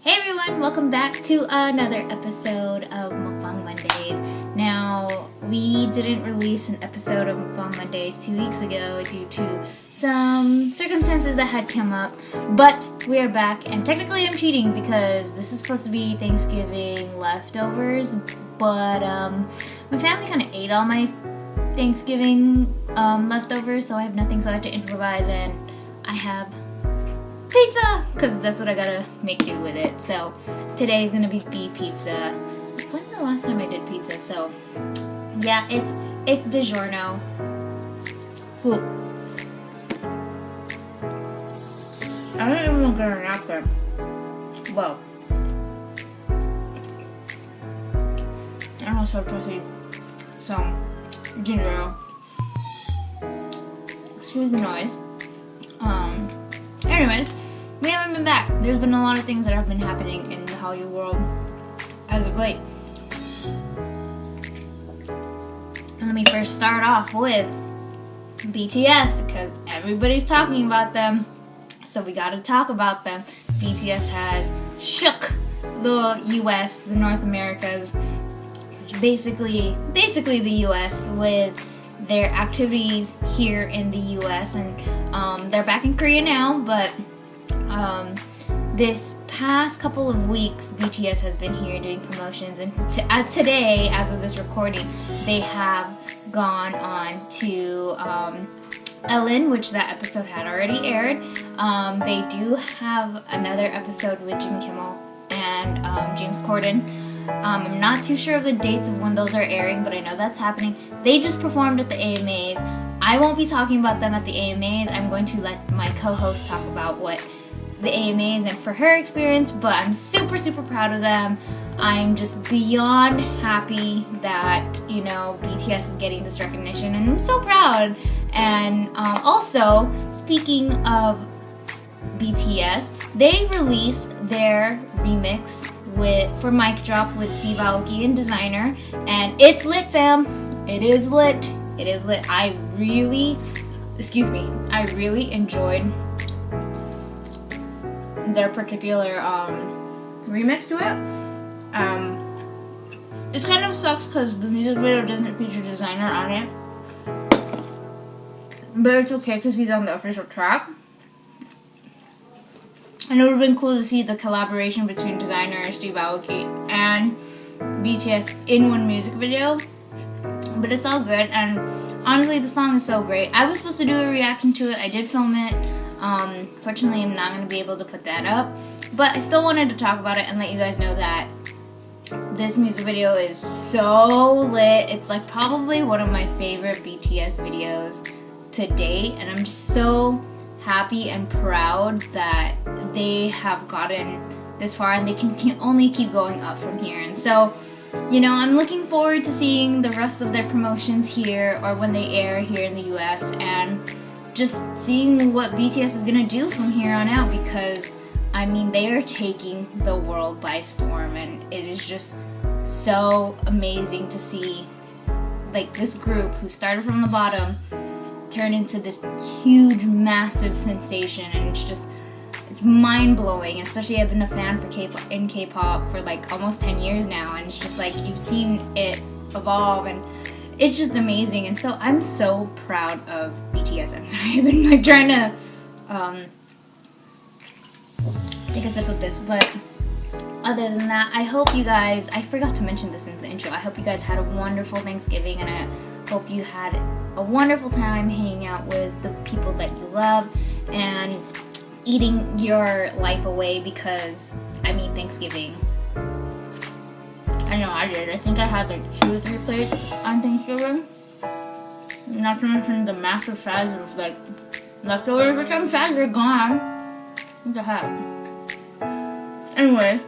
Hey everyone, welcome back to another episode of Meokbang Mondays. Now, we didn't release an episode of Meokbang Mondays 2 weeks ago due to some circumstances that had come up, but we are back, and technically I'm cheating because this is supposed to be Thanksgiving leftovers, but my family kind of ate all my Thanksgiving leftovers, so I have nothing, so I have to improvise, and I have pizza, because that's what I gotta make do with it. So today is gonna be beef pizza. When's the last time I did pizza? So yeah, it's DiGiorno. Ooh. I don't even want to get a napkin. Whoa. I also trusted some ginger ale. Excuse the noise. Anyways, we haven't been back. There's been a lot of things that have been happening in the Hallyu world as of late. And let me first start off with BTS, because everybody's talking about them. So we gotta talk about them. BTS has shook the US, the North Americas, basically the US, with their activities here in the US, and they're back in Korea now, but this past couple of weeks BTS has been here doing promotions, and today, as of this recording, they have gone on to Ellen, which that episode had already aired. They do have another episode with Jimmy Kimmel and James Corden. I'm not too sure of the dates of when those are airing, but I know that's happening. They just performed at the AMAs. I won't be talking about them at the AMAs. I'm going to let my co-host talk about what the AMAs and for her experience, but I'm super, super proud of them. I'm just beyond happy that, BTS is getting this recognition, and I'm so proud. And also, speaking of BTS, they released their remix for Mic Drop with Steve Aoki and Designer, and it's lit, fam. It is lit. It is lit. I really enjoyed their particular remix to it. It kind of sucks because the music video doesn't feature Designer on it, but it's okay because he's on the official track. And it would have been cool to see the collaboration between Designer, Steve Aoki, and BTS in one music video. But it's all good, and honestly, the song is so great. I was supposed to do a reaction to it. I did film it. Fortunately, I'm not going to be able to put that up. But I still wanted to talk about it and let you guys know that this music video is so lit. It's like probably one of my favorite BTS videos to date, and I'm just so happy and proud that they have gotten this far, and they can only keep going up from here. And so, I'm looking forward to seeing the rest of their promotions here, or when they air here in the US, and just seeing what BTS is gonna do from here on out, because they are taking the world by storm, and it is just so amazing to see this group who started from the bottom turn into this huge, massive sensation, and it's mind-blowing. Especially, I've been a fan for K-pop for almost 10 years now, and it's just you've seen it evolve, and it's just amazing. And so I'm so proud of BTS. I'm sorry, I've been trying to take a sip of this, but other than that, I hope you guys, I forgot to mention this in the intro, I hope you guys had a wonderful Thanksgiving, and I hope you had a wonderful time hanging out with the people that you love and eating your life away, because Thanksgiving, I know I did. I think I had 2 or 3 plates on Thanksgiving, not to mention the massive size of leftovers, which I'm sad they're gone. What the heck? Anyways,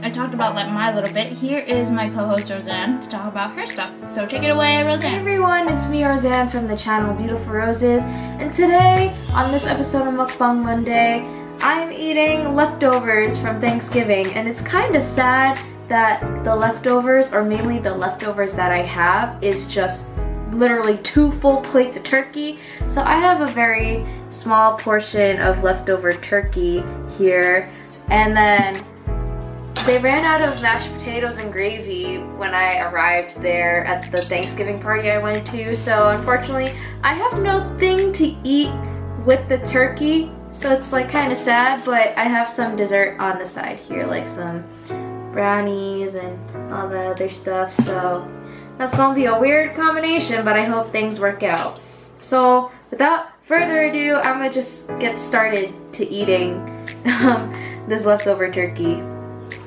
I talked about my little bit. Here is my co-host Roseann to talk about her stuff. So take it away, Roseann. Hey everyone, it's me, Roseann, from the channel Beautiful Roses, and today on this episode of Meokbang Monday, I'm eating leftovers from Thanksgiving, and it's kind of sad that the leftovers, or mainly the leftovers that I have, is just literally 2 full plates of turkey. So I have a very small portion of leftover turkey here. And then they ran out of mashed potatoes and gravy when I arrived there at the Thanksgiving party I went to. So unfortunately, I have nothing to eat with the turkey. So it's like kind of sad, but I have some dessert on the side here, like some brownies and all the other stuff. So that's gonna be a weird combination, but I hope things work out. So without further ado, I'm gonna just get started to eating this leftover turkey.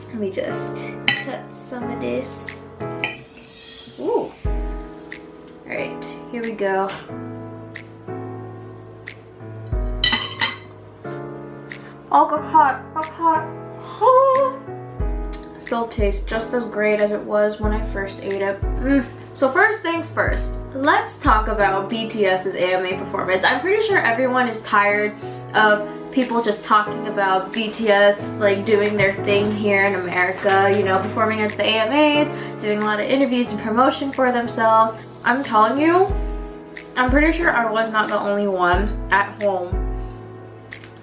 Let me just cut some of this. Ooh. Alright, here we go. Oh, that's hot. That's hot. Oh. Still tastes just as great as it was when I first ate it. So first things first, let's talk about BTS's AMA performance. I'm pretty sure everyone is tired of people just talking about BTS like doing their thing here in America, you know, performing at the AMAs, doing a lot of interviews and promotion for themselves. I'm telling you, I'm pretty sure I was not the only one at home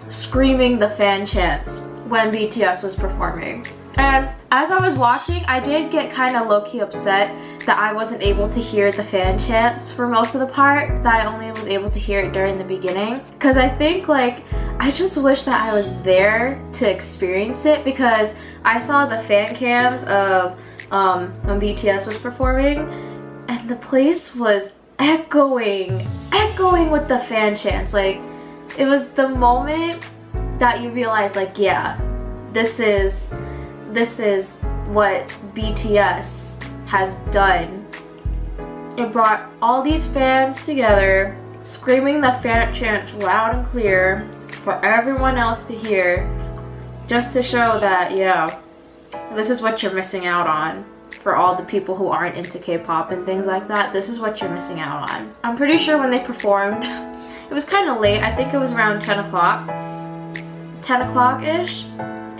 screaming the fan chants when BTS was performing. And as I was watching, I did get kind of low-key upset that I wasn't able to hear the fan chants for most of the part, that I only was able to hear it during the beginning. Because I think like, I just wish that I was there to experience it, because I saw the fan cams of when BTS was performing, and the place was echoing with the fan chants. Like, it was the moment that you realize like, yeah, this is what BTS has done. It brought all these fans together, screaming the fan chants loud and clear for everyone else to hear, just to show that, yeah, this is what you're missing out on. For all the people who aren't into K-pop and things like that, this is what you're missing out on. I'm pretty sure when they performed, it was kind of late. I think it was around 10 o'clock. 10 o'clock-ish,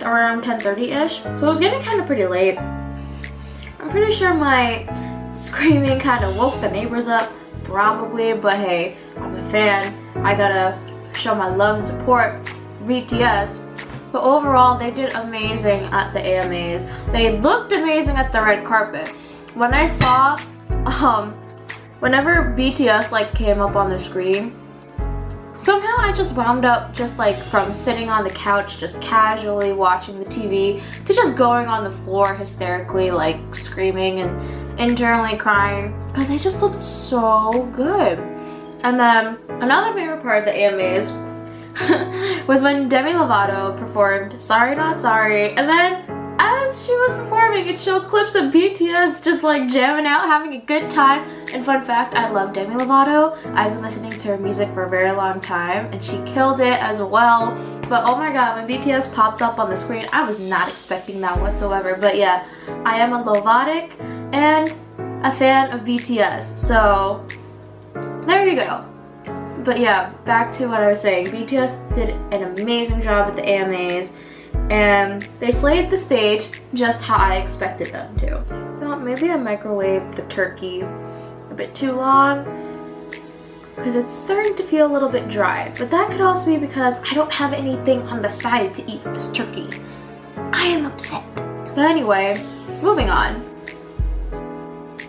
or around 10:30-ish. So it was getting kind of pretty late. I'm pretty sure my screaming kind of woke the neighbors up, probably, but hey, I'm a fan. I gotta show my love and support for BTS. But overall, they did amazing at the AMAs. They looked amazing at the red carpet. When I saw, whenever BTS like came up on the screen, somehow I just wound up just like from sitting on the couch just casually watching the TV to just going on the floor hysterically like screaming and internally crying, because they just looked so good. And then another favorite part of the AMAs was when Demi Lovato performed Sorry Not Sorry, and then as she was performing, it showed clips of BTS just like jamming out, having a good time. And fun fact, I love Demi Lovato. I've been listening to her music for a very long time, and she killed it as well. But oh my god, when BTS popped up on the screen, I was not expecting that whatsoever. But yeah, I am a Lovatic and a fan of BTS, so there you go. But yeah, back to what I was saying. BTS did an amazing job at the AMAs, and they slayed the stage just how I expected them to. You know, maybe I microwaved the turkey a bit too long, because it's starting to feel a little bit dry. But that could also be because I don't have anything on the side to eat with this turkey. I am upset. But anyway, moving on.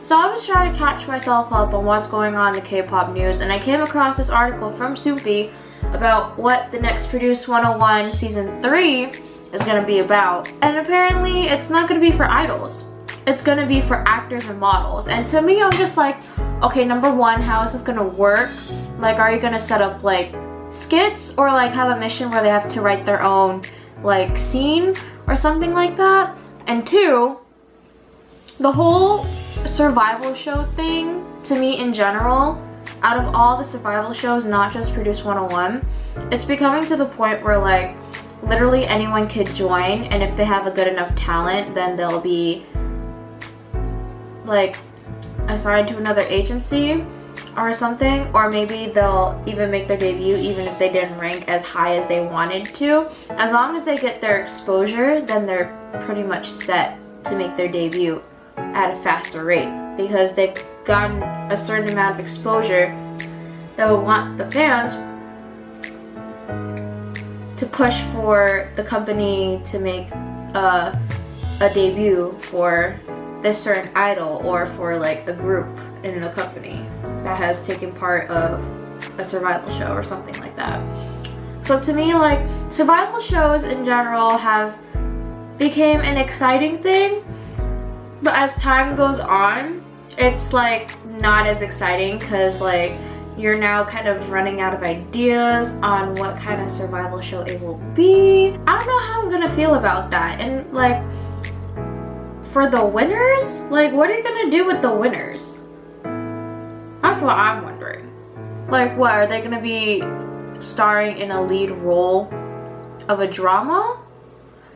So I was trying to catch myself up on what's going on in the K-pop news, and I came across this article from Soupy about what the next Produce 101 Season 3 is going to be about. And apparently it's not going to be for idols. It's going to be for actors and models. And to me, I'm just like, okay, number one, how is this going to work? Like, are you going to set up like skits, or like have a mission where they have to write their own like scene or something like that? And two, the whole survival show thing, to me in general, out of all the survival shows, not just Produce 101, it's becoming to the point where like literally anyone could join, and if they have a good enough talent, then they'll be like assigned to another agency or something, or maybe they'll even make their debut even if they didn't rank as high as they wanted to. As long as they get their exposure, then they're pretty much set to make their debut at a faster rate, because they've gotten a certain amount of exposure that will want the fans to push for the company to make a debut for this certain idol or for like a group in the company that has taken part of a survival show or something like that. So to me, like, survival shows in general have became an exciting thing, but as time goes on, it's like not as exciting because like you're now kind of running out of ideas on what kind of survival show it will be. I don't know how I'm gonna feel about that. And like, for the winners, like, what are you gonna do with the winners? That's what I'm wondering. Like, what, are they gonna be starring in a lead role of a drama?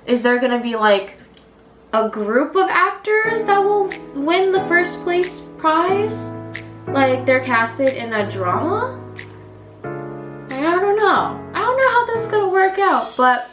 Is there gonna be like a group of actors that will win the first place prize? Like, they're casted in a drama? Like, I don't know. I don't know how this is gonna work out, but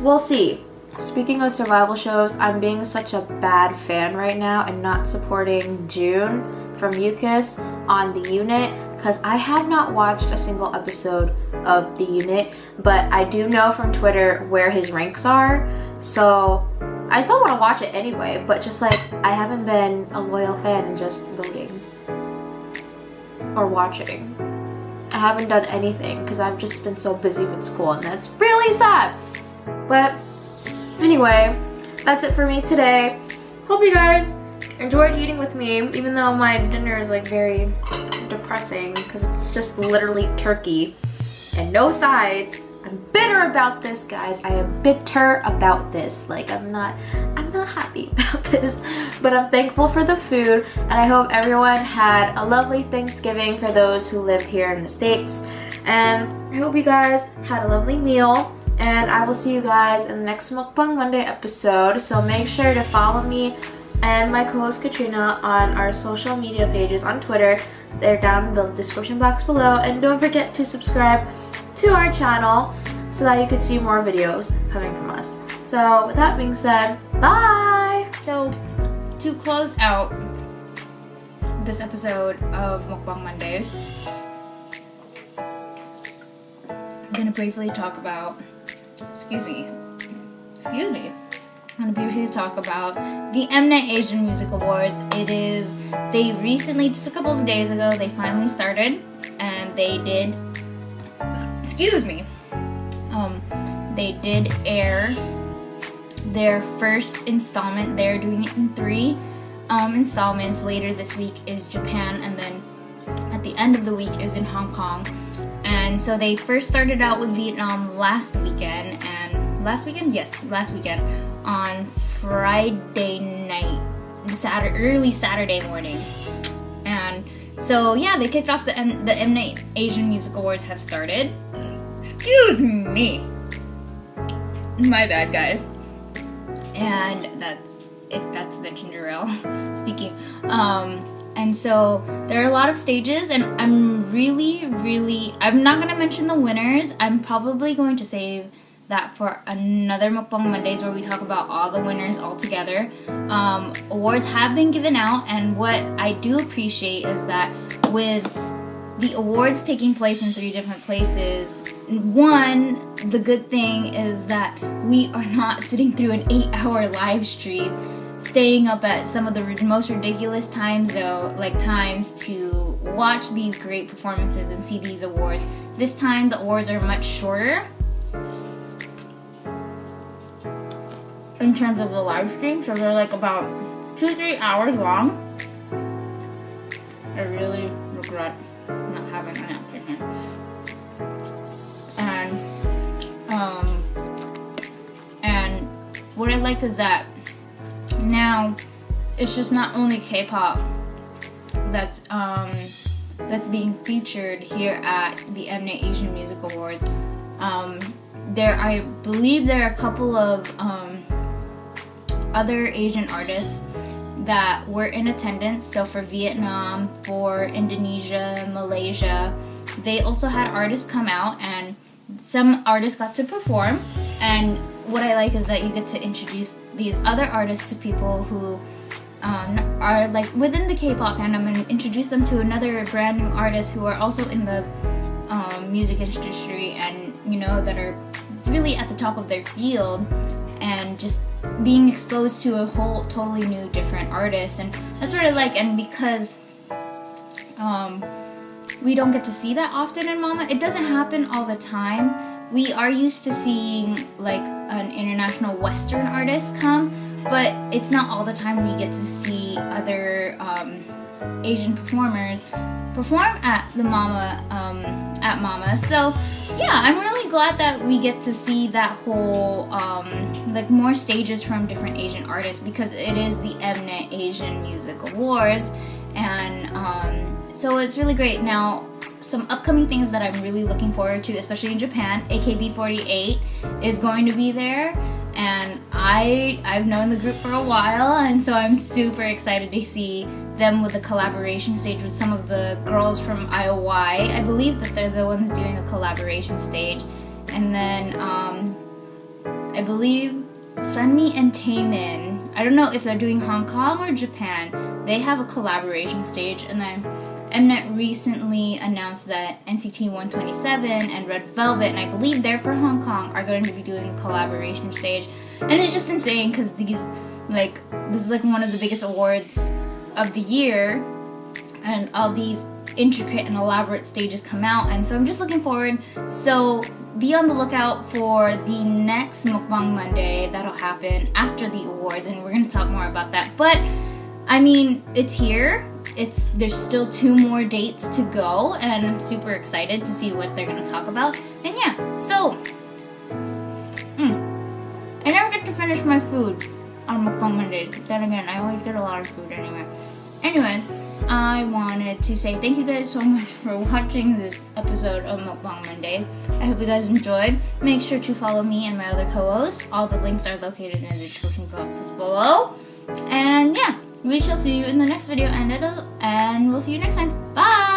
we'll see. Speaking of survival shows, I'm being such a bad fan right now and not supporting June from Yukis on The Unit because I have not watched a single episode of The Unit, but I do know from Twitter where his ranks are, so I still want to watch it anyway, but just like, I haven't been a loyal fan and just voting or watching. I haven't done anything because I've just been so busy with school, and that's really sad. But anyway, that's it for me today. Hope you guys enjoyed eating with me, even though my dinner is like very depressing because it's just literally turkey and no sides. I'm bitter about this, guys. I am bitter about this. Like, I'm not happy about this, but I'm thankful for the food, and I hope everyone had a lovely Thanksgiving for those who live here in the States, and I hope you guys had a lovely meal, and I will see you guys in the next Meokbang Monday episode. So make sure to follow me and my co-host Katrina on our social media pages on Twitter. They're down in the description box below, and don't forget to subscribe to our channel so that you can see more videos coming from us. So with that being said, bye! So to close out this episode of Meokbang Mondays, I'm gonna briefly talk about, excuse me. I'm gonna briefly talk about the Mnet Asian Music Awards. They recently, just a couple of days ago, they finally started, and they did, they did air their first installment. They're doing it in 3 installments. Later this week is Japan, and then at the end of the week is in Hong Kong. And so they first started out with Vietnam last weekend on Friday night, early Saturday morning. And so yeah, they kicked off the Mnet Asian Music Awards have started. Excuse me. My bad, guys. And that's the ginger ale speaking. And so there are a lot of stages, and I'm not gonna mention the winners. I'm probably going to save that for another Meokbang Mondays where we talk about all the winners all together. Awards have been given out, and what I do appreciate is that with the awards taking place in 3 different places, one, the good thing is that we are not sitting through an 8-hour live stream, staying up at some of the most ridiculous times to watch these great performances and see these awards. This time the awards are much shorter in terms of the live stream, so they're like about 2-3 hours long. I really regret not having an applicant. And what I liked is that now it's just not only K-pop that's being featured here at the Mnet Asian Music Awards. I believe there are a couple of other Asian artists that were in attendance. So for Vietnam, for Indonesia, Malaysia, they also had artists come out, and some artists got to perform. And what I like is that you get to introduce these other artists to people who are like within the K-pop fandom, and introduce them to another brand new artist who are also in the music industry, and that are really at the top of their field and just being exposed to a whole totally new different artist, and that's what I like. And because we don't get to see that often in Mama, it doesn't happen all the time. We are used to seeing like an international Western artist come, but it's not all the time we get to see other Asian performers perform at the Mama at Mama. So yeah, I'm really glad that we get to see that whole like more stages from different Asian artists, because it is the Mnet Asian Music Awards, and so it's really great. Now, some upcoming things that I'm really looking forward to, especially in Japan, AKB48 is going to be there, and I've known the group for a while, and so I'm super excited to see them with a collaboration stage with some of the girls from IOY. I believe that they're the ones doing a collaboration stage. And then I believe Sunmi and Taemin, I don't know if they're doing Hong Kong or Japan, they have a collaboration stage. And then Mnet recently announced that NCT 127 and Red Velvet, and I believe they're for Hong Kong, are going to be doing a collaboration stage. And it's just insane because this is like one of the biggest awards of the year, and all these intricate and elaborate stages come out, and so I'm just looking forward. So be on the lookout for the next Meokbang Monday that'll happen after the awards, and we're going to talk more about that. But I mean, it's here. There's still 2 more dates to go, and I'm super excited to see what they're going to talk about. And yeah, so I never get to finish my food on Meokbang Mondays. But then again, I always get a lot of food anyway. Anyway, I wanted to say thank you guys so much for watching this episode of Meokbang Mondays. I hope you guys enjoyed. Make sure to follow me and my other co-hosts. All the links are located in the description box below. And yeah, we shall see you in the next video, and we'll see you next time. Bye!